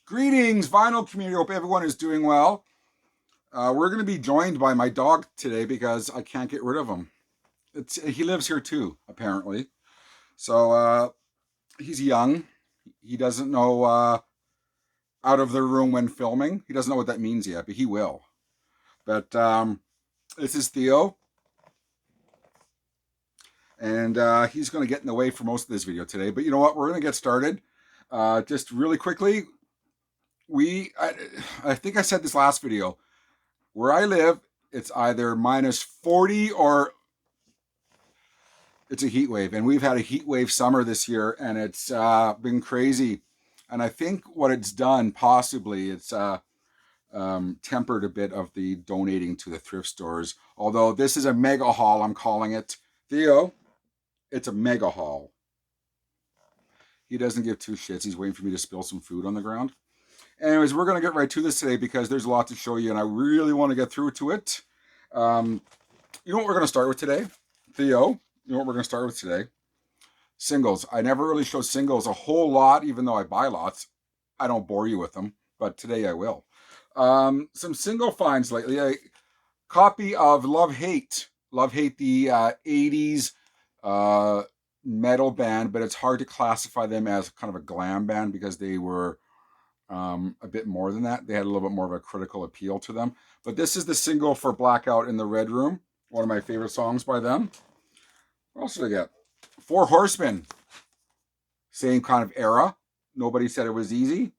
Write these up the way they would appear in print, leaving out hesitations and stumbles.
Greetings, vinyl community. Hope everyone is doing well. We're going to be joined by my dog today because I can't get rid of him. He lives here too, apparently. So he's young. He doesn't know out of the room when filming. He doesn't know what that means yet, but he will. But this is Theo. And he's going to get in the way for most of this video today. But you know what? We're going to get started. Just really quickly, I think I said this last video. Where I live, it's either minus 40 or it's a heat wave. And we've had a heat wave summer this year, and it's been crazy. And I think what it's done, possibly, it's tempered a bit of the donating to the thrift stores. Although this is a mega haul, I'm calling it. Theo, it's a mega haul. He doesn't give two shits. He's waiting for me to spill some food on the ground. Anyways, we're going to get right to this today because there's a lot to show you, and I really want to get through to it. You know what we're going to start with today? Theo, you know what we're going to start with today? Singles. I never really show singles a whole lot, even though I buy lots. I don't bore you with them, but today I will. Some single finds lately. A copy of Love Hate. Love Hate, the 80s metal band, but it's hard to classify them as kind of a glam band because they were a bit more than that. They had a little bit more of a critical appeal to them. But this is the single for Blackout in the Red Room. One of my favorite songs by them. What else did I get? Four Horsemen. Same kind of era. Nobody said it was easy.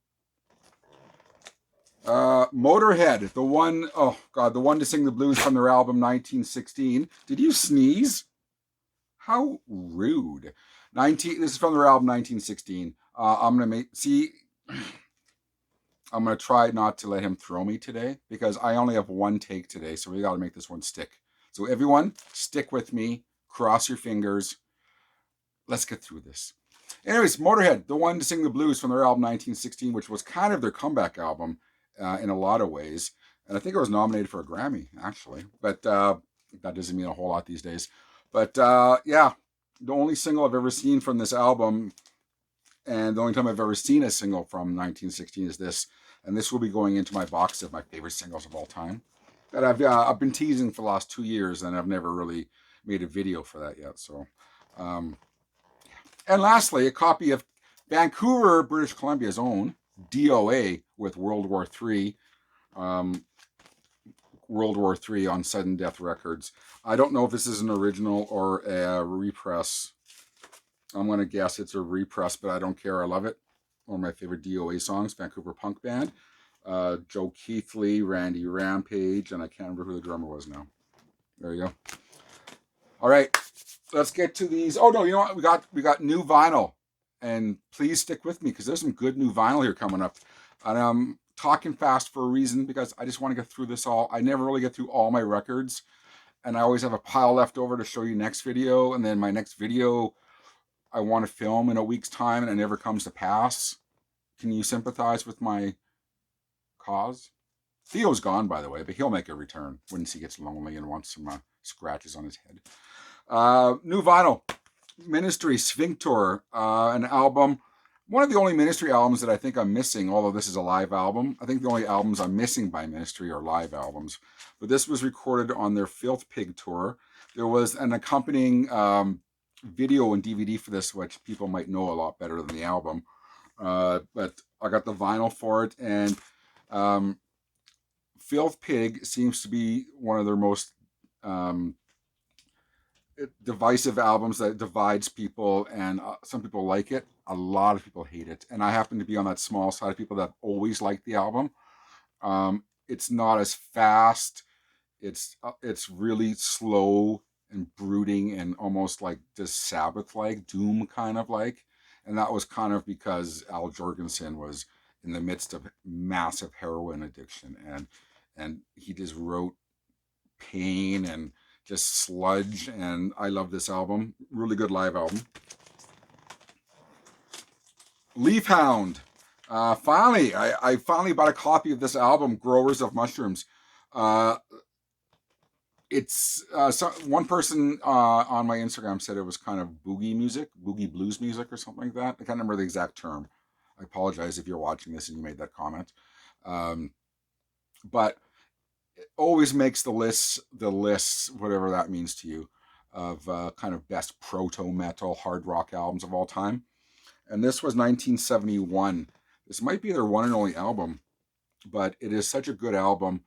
Motorhead. The one, oh God, the one to sing the blues from their album 1916. Did you sneeze? How rude. This is from their album 1916. I'm going to I'm going to try not to let him throw me today because I only have one take today, so we got to make this one stick. So everyone, stick with me. Cross your fingers. Let's get through this. Anyways, Motorhead, the one to sing the blues from their album 1916, which was kind of their comeback album in a lot of ways. And I think it was nominated for a Grammy, actually. But that doesn't mean a whole lot these days. But yeah, the only single I've ever seen from this album, and the only time I've ever seen a single from 1916 is this. And this will be going into my box of my favorite singles of all time that I've been teasing for the last 2 years, and I've never really made a video for that yet. So, and lastly, a copy of Vancouver, British Columbia's own DOA with World War III. World War III on Sudden Death Records. I don't know if this is an original or a repress. I'm going to guess it's a repress, but I don't care. I love it. One of my favorite DOA songs, Vancouver punk band. Joe Keithley, Randy Rampage, and I can't remember who the drummer was now. There you go. All right, let's get to these. Oh no, you know what? We got new vinyl, and please stick with me because there's some good new vinyl here coming up. And I'm talking fast for a reason because I just want to get through this all. I never really get through all my records, and I always have a pile left over to show you next video, and then my next video I want to film in a week's time, and it never comes to pass. Can you sympathize with my cause? Theo's gone, by the way, but he'll make a return once he gets lonely and wants some scratches on his head. New vinyl. Ministry, Sphincter, an album. One of the only Ministry albums that I think I'm missing, although this is a live album. I think the only albums I'm missing by Ministry are live albums. But this was recorded on their Filth Pig tour. There was an accompanying video and DVD for this, which people might know a lot better than the album. But I got the vinyl for it, and Filth Pig seems to be one of their most divisive albums that divides people, and some people like it. A lot of people hate it, and I happen to be on that small side of people that always liked the album. It's not as fast. It's really slow and brooding and almost like just Sabbath-like, Doom kind of like. And that was kind of because Al Jorgensen was in the midst of massive heroin addiction, and he just wrote pain and just sludge, and I love this album. Really good live album. Leafhound. Finally, I finally bought a copy of this album, Growers of Mushrooms. It's one person on my Instagram said it was kind of boogie music, boogie blues music or something like that. I can't remember the exact term. I apologize if you're watching this and you made that comment. But it always makes the lists, whatever that means to you, of kind of best proto-metal hard rock albums of all time. And this was 1971. This might be their one and only album, but it is such a good album.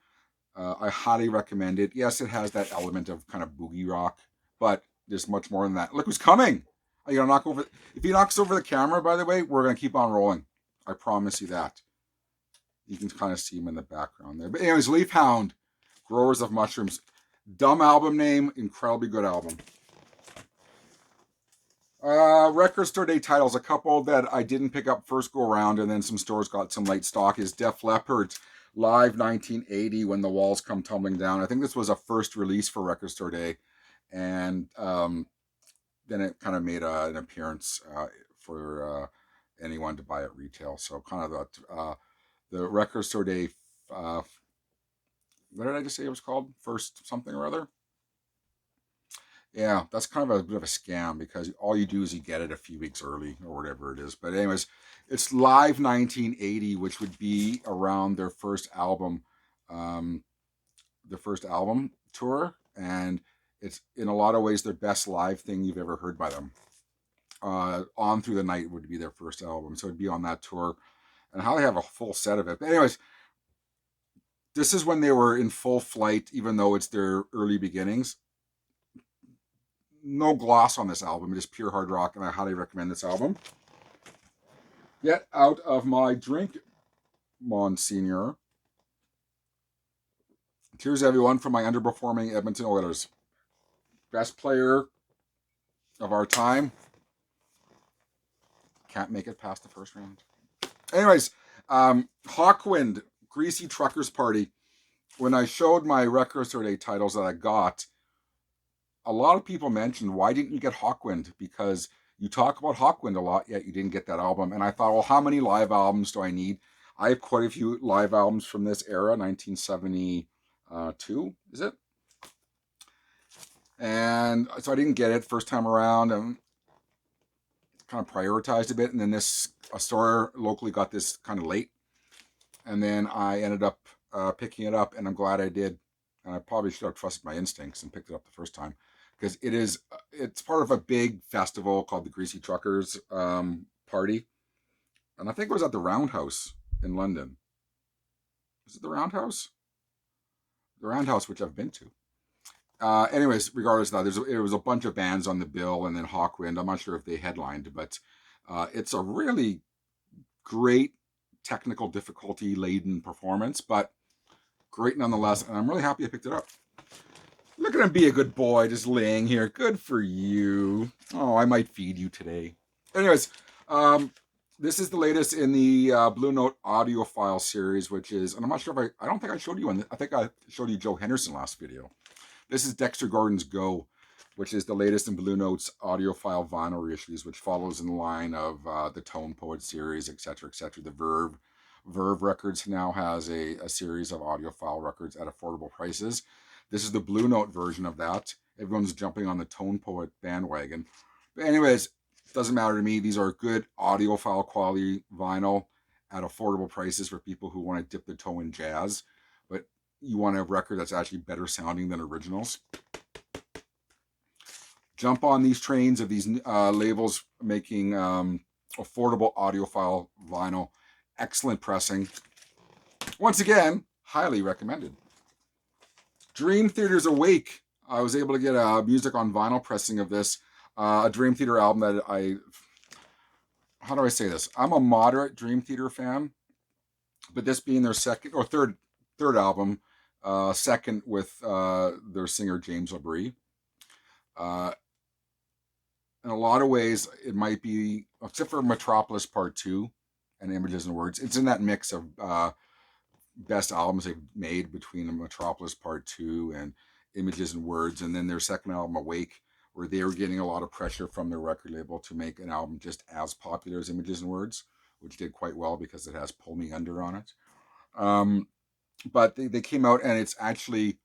I highly recommend it. Yes, it has that element of kind of boogie rock, but there's much more than that. Look who's coming! Are you gonna knock over? If he knocks over the camera, by the way, we're gonna keep on rolling. I promise you that. You can kind of see him in the background there. But anyways, Leaf Hound, Growers of Mushrooms. Dumb album name, incredibly good album. Record store day titles, a couple that I didn't pick up first go around, and then some stores got some late stock, is Def Leppard Live 1980, When the Walls Come Tumbling Down. I think this was a first release for record store day, and then it kind of made an appearance for anyone to buy at retail. So kind of the record store day, what did I just say it was called? First something or other? Yeah, that's kind of a bit of a scam because all you do is you get it a few weeks early or whatever it is. But anyways, it's Live 1980, which would be around their first album tour, and it's in a lot of ways their best live thing you've ever heard by them. On Through the Night would be their first album, so it'd be on that tour, and how they have a full set of it. But anyways, this is when they were in full flight, even though it's their early beginnings. No gloss on this album, just pure hard rock, and I highly recommend this album. Get out of my drink, Monsignor. Cheers, everyone, from my underperforming Edmonton Oilers. Best player of our time. Can't make it past the first round. Anyways, Hawkwind, Greasy Truckers Party. When I showed my record store day titles that I got, a lot of people mentioned, why didn't you get Hawkwind? Because you talk about Hawkwind a lot, yet you didn't get that album. And I thought, well, how many live albums do I need? I have quite a few live albums from this era, 1972, is it? And so I didn't get it first time around, and kind of prioritized a bit. And then a store locally got this kind of late. And then I ended up picking it up, and I'm glad I did. And I probably should have trusted my instincts and picked it up the first time, because it's part of a big festival called the Greasy Truckers Party. And I think it was at the Roundhouse in London. Is it the Roundhouse? The Roundhouse, which I've been to. Anyways, regardless of that, it was a bunch of bands on the bill, and then Hawkwind. I'm not sure if they headlined, but it's a really great technical difficulty laden performance, but great nonetheless, and I'm really happy I picked it up. Look at him be a good boy, just laying here. Good for you. Oh, I might feed you today. Anyways, this is the latest in the Blue Note audiophile series, which is, and I'm not sure if I don't think I showed you one. I think I showed you Joe Henderson last video. This is Dexter Gordon's Go, which is the latest in Blue Note's audiophile vinyl reissues, which follows in the line of the Tone Poet series, etc., etc. The Verve Records now has a series of audiophile records at affordable prices. This is the Blue Note version of that. Everyone's jumping on the Tone Poet bandwagon. But anyways, doesn't matter to me. These are good audiophile quality vinyl at affordable prices for people who want to dip their toe in jazz, but you want a record that's actually better sounding than originals. Jump on these trains of these labels making affordable audiophile vinyl. Excellent pressing. Once again, highly recommended. Dream Theater's Awake. I was able to get a music on vinyl pressing of this. A Dream Theater album that how do I say this? I'm a moderate Dream Theater fan, but this being their second or third album, second with their singer James LaBrie. In a lot of ways, it might be, except for Metropolis Part 2 and Images and Words, it's in that mix of best albums they've made between Metropolis Part 2 and Images and Words, and then their second album, Awake, where they were getting a lot of pressure from their record label to make an album just as popular as Images and Words, which did quite well because it has Pull Me Under on it. But they came out, and it's actually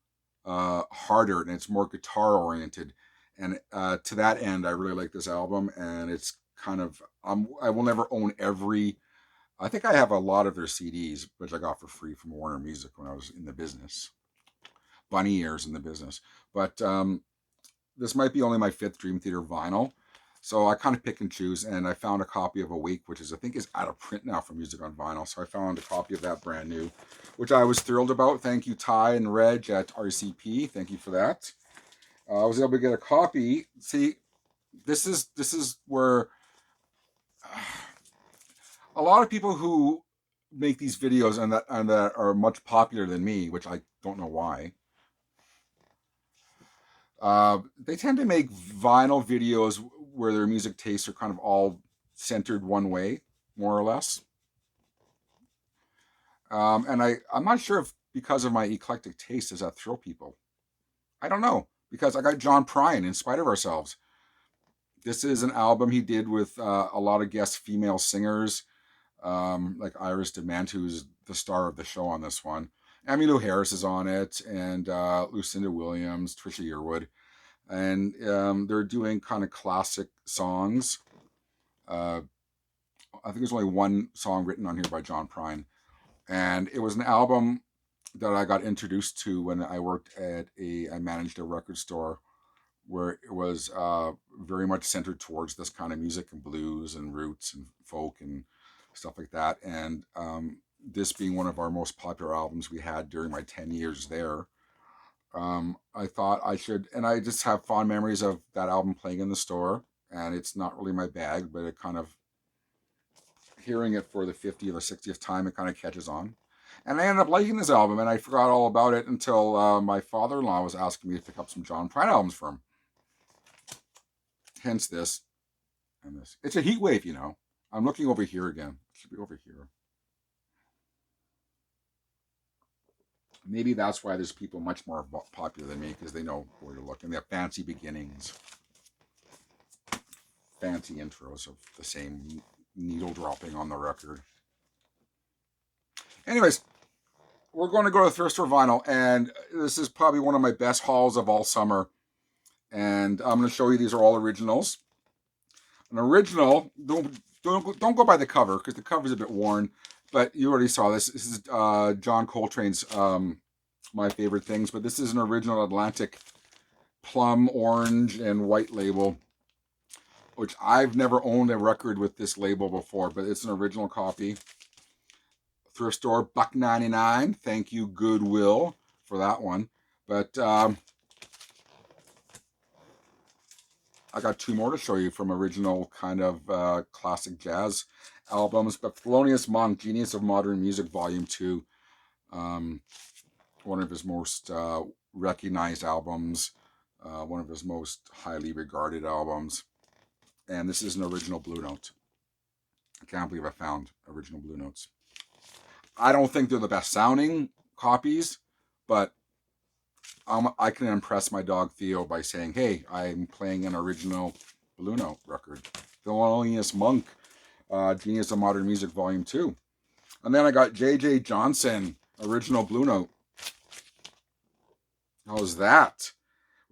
harder, and it's more guitar oriented. And to that end, I really like this album, and it's kind of, I will never own every I think I have a lot of their CDs, which I got for free from Warner Music when I was in the business. Bunny years in the business. But this might be only my fifth Dream Theater vinyl. So I kind of pick and choose, and I found a copy of Awake, which is I think is out of print now for Music on Vinyl. So I found a copy of that brand new, which I was thrilled about. Thank you, Ty and Reg at RCP. Thank you for that. I was able to get a copy. See, this is where a lot of people who make these videos and that are much popular than me, which I don't know why. They tend to make vinyl videos where their music tastes are kind of all centered one way, more or less. And I'm not sure if because of my eclectic taste does that thrill people. I don't know, because I got John Prine, In Spite of Ourselves. This is an album he did with a lot of guest female singers, like Iris DeMent, who's the star of the show on this one. Emmylou Harris is on it, and Lucinda Williams, Trisha Yearwood. And they're doing kind of classic songs. I think there's only one song written on here by John Prine. And it was an album that I got introduced to when I worked at I managed a record store where it was very much centered towards this kind of music and blues and roots and folk and stuff like that. And this being one of our most popular albums we had during my 10 years there, I thought I should, and I just have fond memories of that album playing in the store. And it's not really my bag, but it kind of, hearing it for the 50th or 60th time, it kind of catches on. And I ended up liking this album, and I forgot all about it until my father-in-law was asking me to pick up some John Prine albums for him. Hence this and this. It's a heat wave, you know. I'm looking over here again. It should be over here. Maybe that's why there's people much more popular than me, because they know where to look. And they have fancy beginnings. Fancy intros of the same needle dropping on the record. Anyways, we're going to go to Thrift Store Vinyl, and this is probably one of my best hauls of all summer. And I'm going to show you, these are all originals. An original, don't go by the cover, because the cover is a bit worn, but you already saw this. This is John Coltrane's My Favorite Things, but this is an original Atlantic plum, orange, and white label, which I've never owned a record with this label before, but it's an original copy. Thrift store, $1.99. Thank you, Goodwill, for that one. But I got two more to show you from original kind of classic jazz albums. But Thelonious Monk, Genius of Modern Music, Volume 2. One of his most recognized albums. One of his most highly regarded albums. And this is an original Blue Note. I can't believe I found original Blue Notes. I don't think they're the best sounding copies, but I can impress my dog Theo by saying, hey, I'm playing an original Blue Note record. Thelonious Monk, Genius of Modern Music, Volume 2. And then I got J.J. Johnson, original Blue Note. How's that?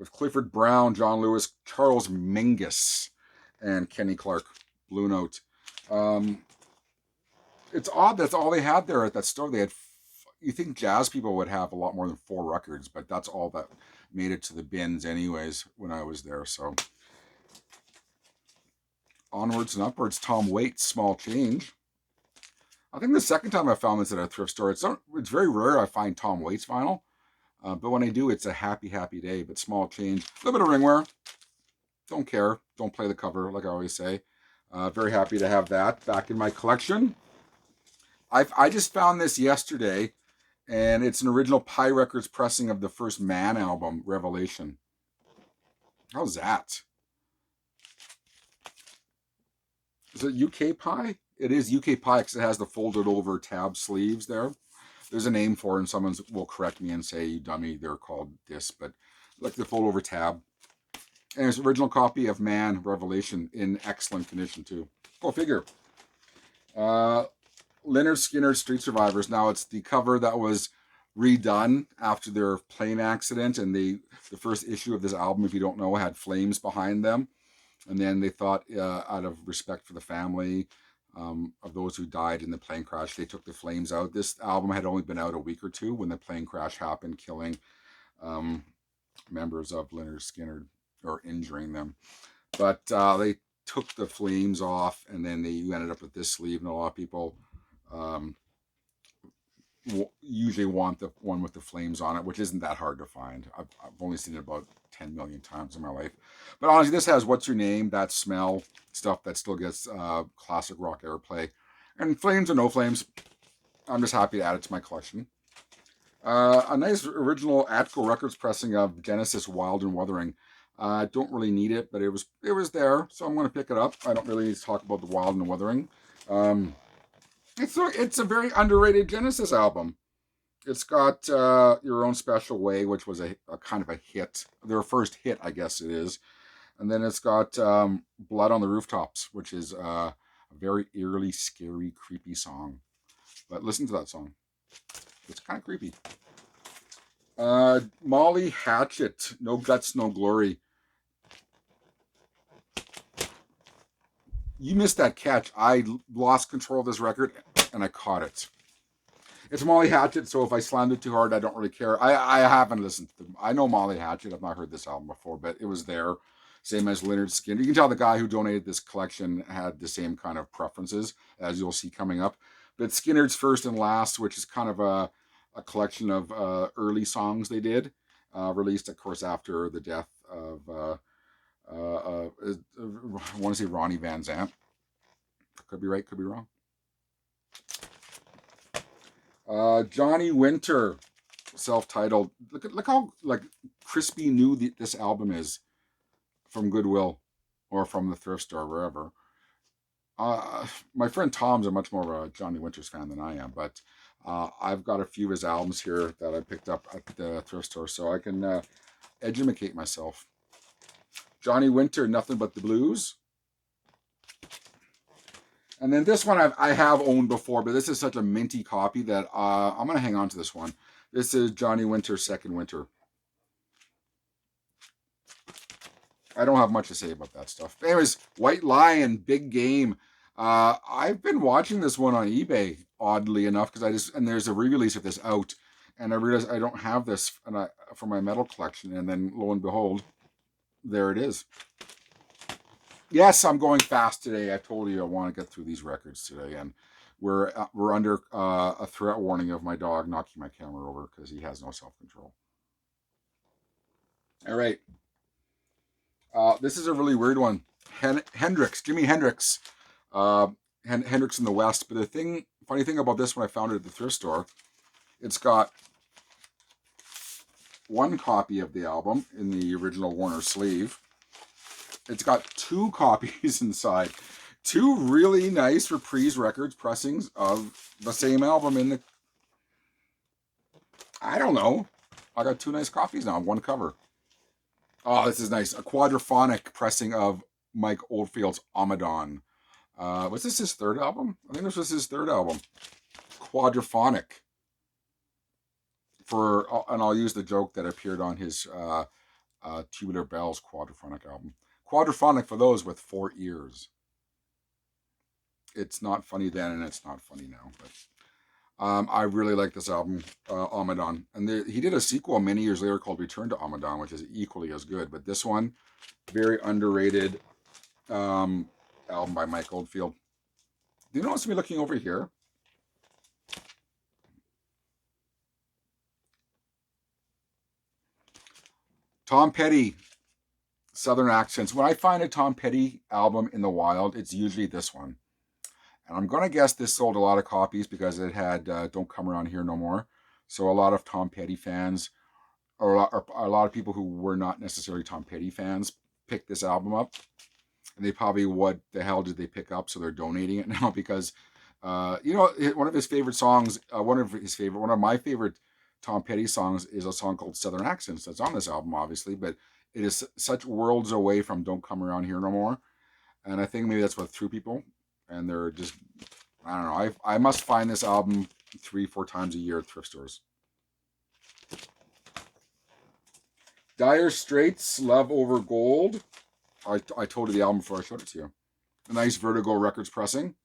With Clifford Brown, John Lewis, Charles Mingus, and Kenny Clark, Blue Note. It's odd that's all they had there at that store. They had, you think jazz people would have a lot more than 4 records, but that's all that made it to the bins anyways when I was there. So onwards and upwards. Tom Waits, Small Change. I think the second time I found this at a thrift store. It's very rare I find Tom Waits vinyl, but when I do, it's a happy, happy day. But Small Change, a little bit of ringwear. Don't care. Don't play the cover, like I always say. Very happy to have that back in my collection. I just found this yesterday, and it's an original Pie Records pressing of the first Man album, Revelation. How's that? Is it UK Pie? It is UK Pie because it has the folded over tab sleeves there. There's a name for it, and someone will correct me and say, you dummy, they're called this, but like the fold over tab. And it's an original copy of Man, Revelation, in excellent condition too. Go figure. Lynyrd Skynyrd, Street Survivors. Now it's the cover that was redone after their plane accident, and the first issue of this album, if you don't know, had flames behind them. And then they thought, out of respect for the family, of those who died in the plane crash. They took the flames out. This album had only been out a week or two when the plane crash happened, killing members of Lynyrd Skynyrd, or injuring them. But they took the flames off, and then you ended up with this sleeve, and a lot of people usually want the one with the flames on it, which isn't that hard to find. I've only seen it about 10 million times in my life. But honestly, this has What's Your Name, That Smell, stuff that still gets classic rock airplay. And flames or no flames, I'm just happy to add it to my collection. A nice original Atco Records pressing of Genesis Wild and Wuthering. I don't really need it, but it was there, so I'm going to pick it up. I don't really need to talk about the Wild and Wuthering. It's a very underrated Genesis album. It's got Your Own Special Way, which was a kind of a hit. Their first hit, I guess it is. And then it's got Blood on the Rooftops, which is a very eerily, scary, creepy song. But listen to that song. It's kind of creepy. Molly Hatchet, No Guts, No Glory. You missed that catch. I lost control of this record, and I caught it. It's Molly Hatchet, so if I slammed it too hard, I don't really care. I haven't listened to them. I know Molly Hatchet. I've not heard this album before, but it was there. Same as Lynyrd Skynyrd. You can tell the guy who donated this collection had the same kind of preferences, as you'll see coming up. But Skynyrd's First and Last, which is kind of a collection of early songs they did, released, of course, after the death of... I want to say Ronnie Van Zant. Could be right, could be wrong. Johnny Winter, self-titled. Look how like crispy new this album is from Goodwill or from the thrift store, wherever. My friend Tom's a much more of a Johnny Winters fan than I am, but I've got a few of his albums here that I picked up at the thrift store, so I can educate myself. Johnny Winter, Nothing But the Blues. And then this one I have owned before, but this is such a minty copy that I'm going to hang on to this one. This is Johnny Winter's Second Winter. I don't have much to say about that stuff. But anyways, White Lion, Big Game. I've been watching this one on eBay, oddly enough, because and there's a re-release of this out, and I realized I don't have this for my metal collection, and then lo and behold, there it is. Yes, I'm going fast today. I told you I want to get through these records today, and we're under a threat warning of my dog knocking my camera over because he has no self-control. All right. This is a really weird one. Hendrix, Jimi Hendrix. Hendrix in the West. But the funny thing about this when I found it at the thrift store, it's got one copy of the album in the original Warner sleeve. It's got two copies inside. Two really nice Reprise Records pressings of the same album in the... I don't know. I got two nice copies now, one cover. Oh, this is nice. A quadraphonic pressing of Mike Oldfield's Amadon. Was this his third album? I think this was his third album. Quadraphonic. And I'll use the joke that appeared on his Tubular Bells quadraphonic album. Quadraphonic for those with 4 ears. It's not funny then, and it's not funny now. But I really like this album, Amadon. And he did a sequel many years later called Return to Amadon, which is equally as good. But this one, very underrated album by Mike Oldfield. Do you notice me looking over here? Tom Petty, Southern Accents. When I find a Tom Petty album in the wild, it's usually this one. And I'm going to guess this sold a lot of copies because it had Don't Come Around Here No More. So a lot of Tom Petty fans, or a lot of people who were not necessarily Tom Petty fans, picked this album up. And they probably, what the hell did they pick up? So they're donating it now because, one of his favorite songs, one of my favorite Tom Petty songs is a song called Southern Accents. That's on this album, obviously, but it is such worlds away from Don't Come Around Here No More. And I think maybe that's what threw people. And they're just, I don't know. I must find this album 3-4 times a year at thrift stores. Dire Straits, Love Over Gold. I told you the album before I showed it to you. A nice Vertigo Records pressing.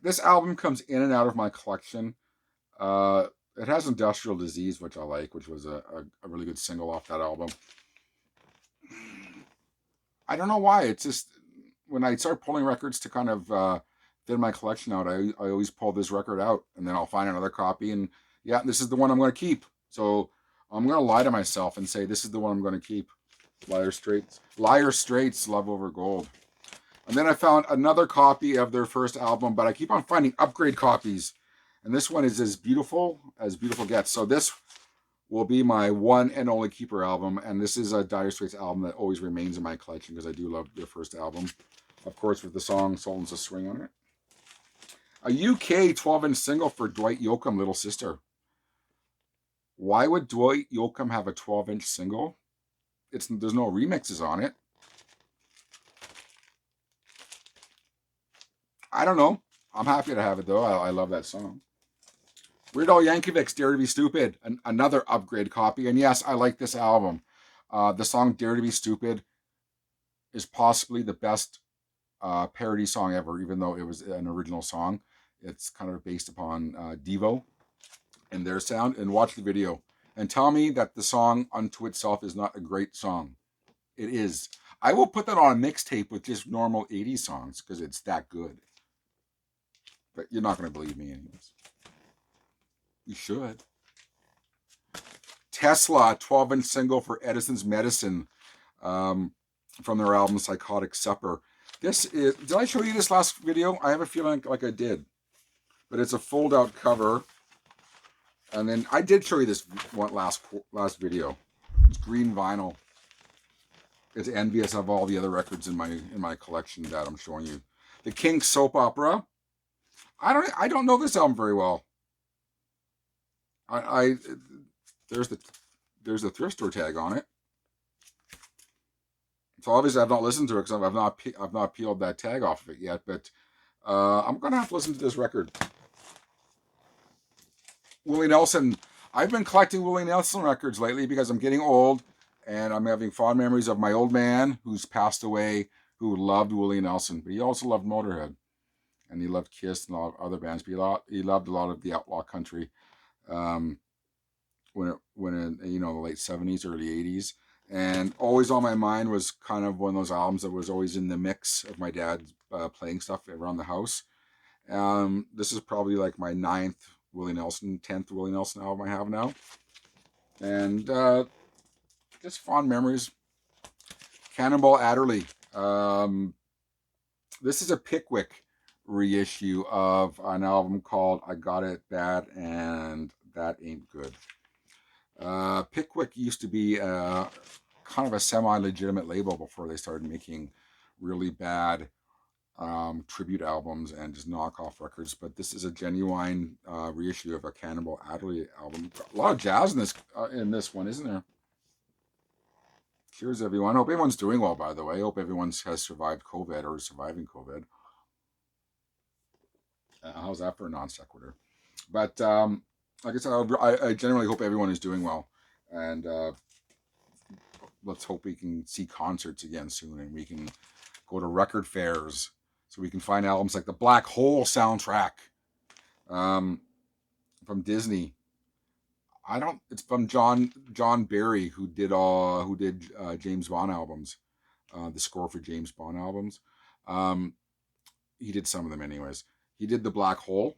This album comes in and out of my collection. It has Industrial Disease, which I like, which was a really good single off that album. I don't know why. It's just when I start pulling records to kind of thin my collection out, I always pull this record out, and then I'll find another copy, and yeah, this is the one I'm going to keep. So I'm going to lie to myself and say this is the one I'm going to keep. Liar Straits, Love Over Gold. And then I found another copy of their first album, but I keep on finding upgrade copies. And this one is as beautiful gets. So this will be my one and only keeper album. And this is a Dire Straits album that always remains in my collection because I do love their first album. Of course, with the song Sultans of Swing on it. A UK 12-inch single for Dwight Yoakam, Little Sister. Why would Dwight Yoakam have a 12-inch single? There's no remixes on it. I don't know. I'm happy to have it though. I love that song. Weird Al Yankovic's Dare to Be Stupid, another upgrade copy. And yes, I like this album. The song Dare to Be Stupid is possibly the best parody song ever, even though it was an original song. It's kind of based upon Devo and their sound. And watch the video and tell me that the song unto itself is not a great song. It is. I will put that on a mixtape with just normal 80s songs because it's that good. But you're not going to believe me anyways. You should. Tesla, 12-inch single for Edison's Medicine from their album Psychotic Supper. This is, did I show you this last video? I have a feeling like I did. But it's a fold-out cover. And then I did show you this one last video. It's green vinyl. It's envious of all the other records in my collection that I'm showing you. The Kinks soap opera. I don't know this album very well. There's the thrift store tag on it. So obviously I've not listened to it because I've not peeled that tag off of it yet. But I'm gonna have to listen to this record. Willie Nelson. I've been collecting Willie Nelson records lately because I'm getting old and I'm having fond memories of my old man who's passed away, who loved Willie Nelson, but he also loved Motorhead. And he loved Kiss and a lot of other bands. But he loved a lot of the outlaw country when in the late 70s, early 80s. And always on my mind was kind of one of those albums that was always in the mix of my dad playing stuff around the house. This is probably like my 10th Willie Nelson album I have now. And just fond memories. Cannonball Adderley. This is a Pickwick reissue of an album called I Got It Bad and That Ain't Good. Pickwick used to be kind of a semi-legitimate label before they started making really bad tribute albums and just knockoff records, but this is a genuine reissue of a Cannonball Adderley album. A lot of jazz in this one, isn't there? Cheers, everyone. Hope everyone's doing well, by the way. Hope everyone has survived COVID or is surviving COVID. How's that for a non sequitur? But like I said, I generally hope everyone is doing well, and let's hope we can see concerts again soon, and we can go to record fairs so we can find albums like the Black Hole soundtrack from Disney. It's from John Barry, who did James Bond albums, the score for James Bond albums. He did some of them anyways. He did the Black Hole,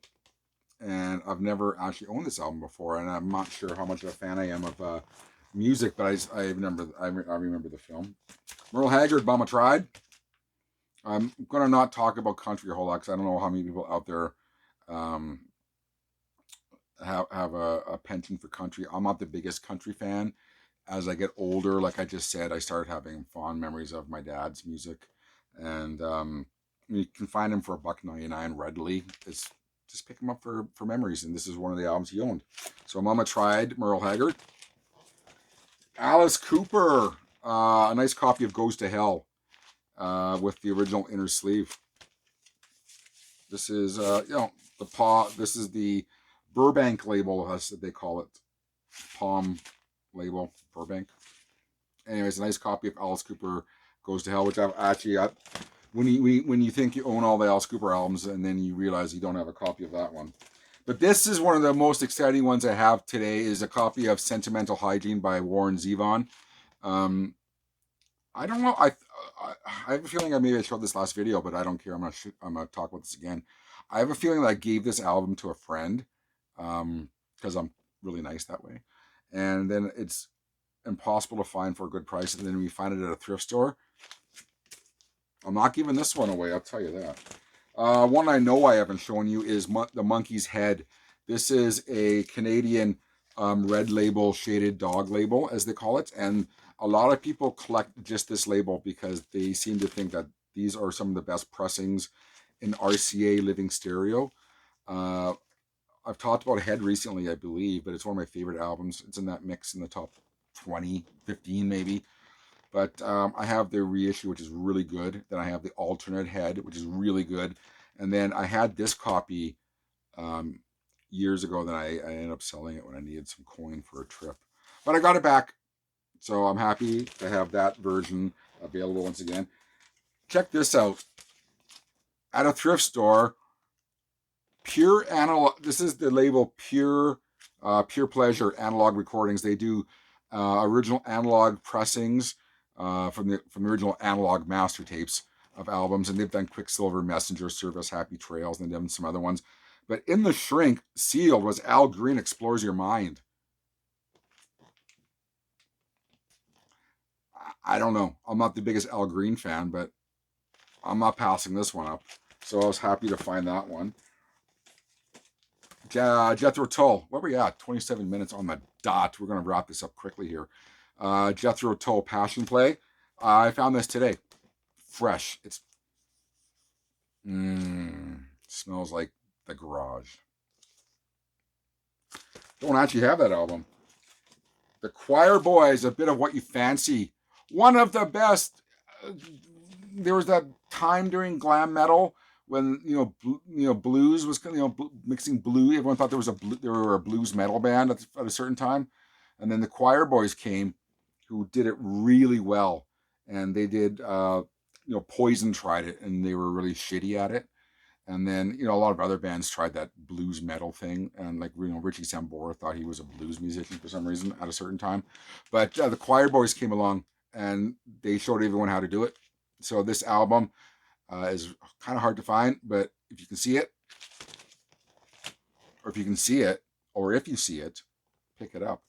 and I've never actually owned this album before, and I'm not sure how much of a fan I am of music, but I remember the film. Merle Haggard, Mama Tried. I'm gonna not talk about country a whole lot because I don't know how many people out there have a penchant for country. I'm not the biggest country fan. As I get older, like I just said, I started having fond memories of my dad's music, and you can find him for $1.99 readily. Just pick him up for memories, and this is one of the albums he owned. So Mama Tried, Merle Haggard. Alice Cooper, a nice copy of Goes to Hell with the original inner sleeve. This is this is the Burbank label, as they call it. Palm label, Burbank. Anyways, a nice copy of Alice Cooper Goes to Hell, which I've actually got when you think you own all the Alice Cooper albums, and then you realize you don't have a copy of that one. But this is one of the most exciting ones I have today. Is a copy of Sentimental Hygiene by Warren Zevon. I don't know. I have a feeling maybe I showed this last video, but I don't care. I'm gonna talk about this again. I have a feeling that I gave this album to a friend, because I'm really nice that way, and then it's impossible to find for a good price, and then we find it at a thrift store. I'm not giving this one away, I'll tell you that. One I know I haven't shown you is the Monkey's Head. This is a Canadian red label, shaded dog label, as they call it. And a lot of people collect just this label because they seem to think that these are some of the best pressings in RCA Living Stereo. I've talked about Head recently, I believe, but it's one of my favorite albums. It's in that mix in the top 20, 15 maybe. But I have the reissue, which is really good. Then I have the alternate Head, which is really good. And then I had this copy years ago. Then I ended up selling it when I needed some coin for a trip. But I got it back. So I'm happy to have that version available once again. Check this out. At a thrift store, Pure Analog. This is the label Pure Pleasure Analog Recordings. They do original analog pressings from the original analog master tapes of albums, and they've done Quicksilver, Messenger, Service, Happy Trails, and they've done some other ones. But in the shrink, sealed, was Al Green Explores Your Mind. I don't know. I'm not the biggest Al Green fan, but I'm not passing this one up. So I was happy to find that one. Jethro Tull. Where are we at? 27 minutes on the dot. We're going to wrap this up quickly here. Jethro Tull Passion Play. I found this today. Fresh. It's smells like the garage. Don't actually have that album. The Choir Boys, A Bit of What You Fancy. One of the best. There was that time during glam metal when blues was mixing blue. Everyone thought they were a blues metal band at a certain time, and then the Choir Boys came, who did it really well, and they did. Poison tried it, and they were really shitty at it. And then a lot of other bands tried that blues metal thing, and Richie Sambora thought he was a blues musician for some reason at a certain time. But the Choir Boys came along, and they showed everyone how to do it. So this album is kind of hard to find, but if you can see it, or if you see it, pick it up.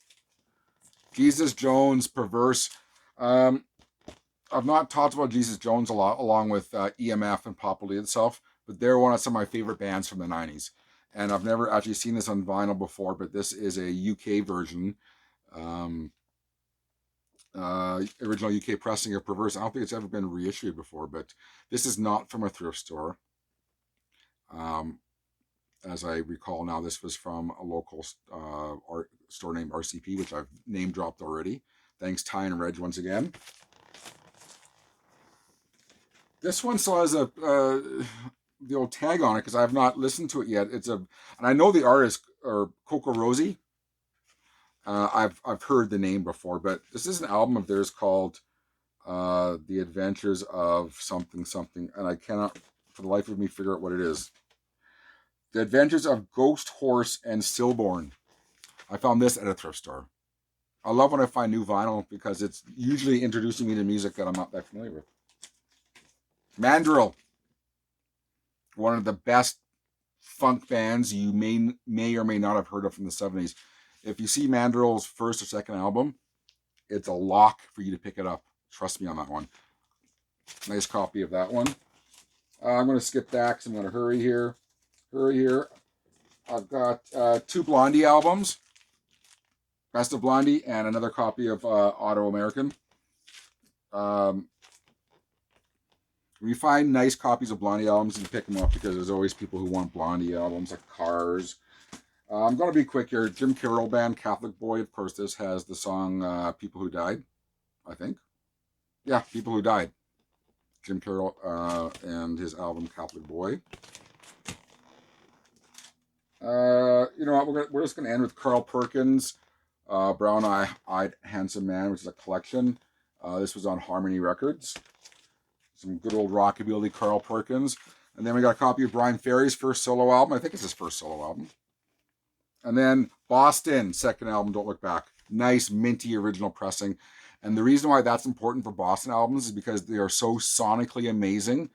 Jesus Jones, Perverse. I've not talked about Jesus Jones a lot, along with EMF and Populi itself, but they're one of some of my favorite bands from the 90s. And I've never actually seen this on vinyl before, but this is a UK version. Original UK pressing of Perverse. I don't think it's ever been reissued before, but this is not from a thrift store. As I recall now, this was from a local art store named RCP, which I've name dropped already. Thanks, Ty and Reg, once again. This one still has the old tag on it because I have not listened to it yet. And I know the artist, or Coco Rosie. I've heard the name before, but this is an album of theirs called The Adventures of something, and I cannot for the life of me figure out what it is. The Adventures of Ghost Horse and Stillborn. I found this at a thrift store. I love when I find new vinyl because it's usually introducing me to music that I'm not that familiar with. Mandrill, one of the best funk bands you may or may not have heard of from the 70s. If you see Mandrill's first or second album, it's a lock for you to pick it up. Trust me on that one. Nice copy of that one. I'm going to skip back because I'm going to hurry here. I've got 2 Blondie albums. Best of Blondie and another copy of Auto American. When you find nice copies of Blondie albums, you pick them up because there's always people who want Blondie albums, like Cars. I'm going to be quick here. Jim Carroll Band, Catholic Boy. Of course, this has the song People Who Died, I think. Yeah, People Who Died. Jim Carroll and his album Catholic Boy. You know what? We're just going to end with Carl Perkins, Brown Eyed Handsome Man, which is a collection. This was on Harmony Records. Some good old rockabilly Carl Perkins. And then we got a copy of Brian Ferry's first solo album. I think it's his first solo album. And then Boston, second album, Don't Look Back. Nice, minty original pressing. And the reason why that's important for Boston albums is because they are so sonically amazing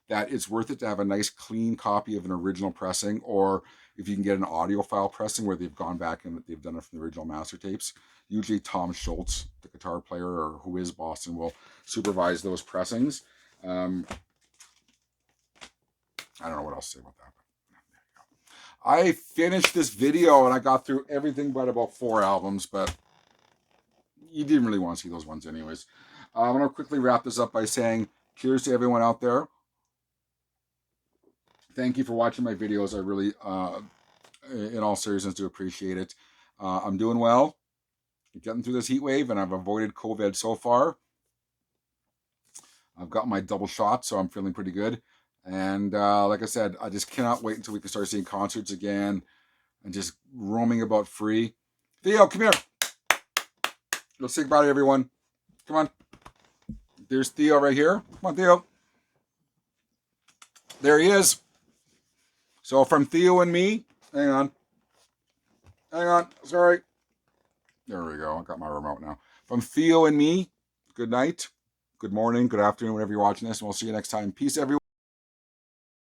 that it's worth it to have a nice clean copy of an original pressing, or if you can get an audiophile pressing where they've gone back and they've done it from the original master tapes. Usually Tom Schultz, the guitar player, or who is Boston, will supervise those pressings. I don't know what else to say about that. I finished this video and I got through everything but about 4 albums, but you didn't really want to see those ones anyways. I'm going to quickly wrap this up by saying cheers to everyone out there. Thank you for watching my videos. I really, in all seriousness, do appreciate it. I'm doing well. Getting through this heat wave, and I've avoided COVID so far. I've got my double shot, so I'm feeling pretty good. And like I said, I just cannot wait until we can start seeing concerts again and just roaming about free. Theo, come here. Let's say goodbye to everyone. Come on. There's Theo right here. Come on, Theo. There he is. So from Theo and me, hang on. Sorry. There we go. I got my remote now. From Theo and me, good night, good morning, good afternoon, whenever you're watching this, and we'll see you next time. Peace, everyone.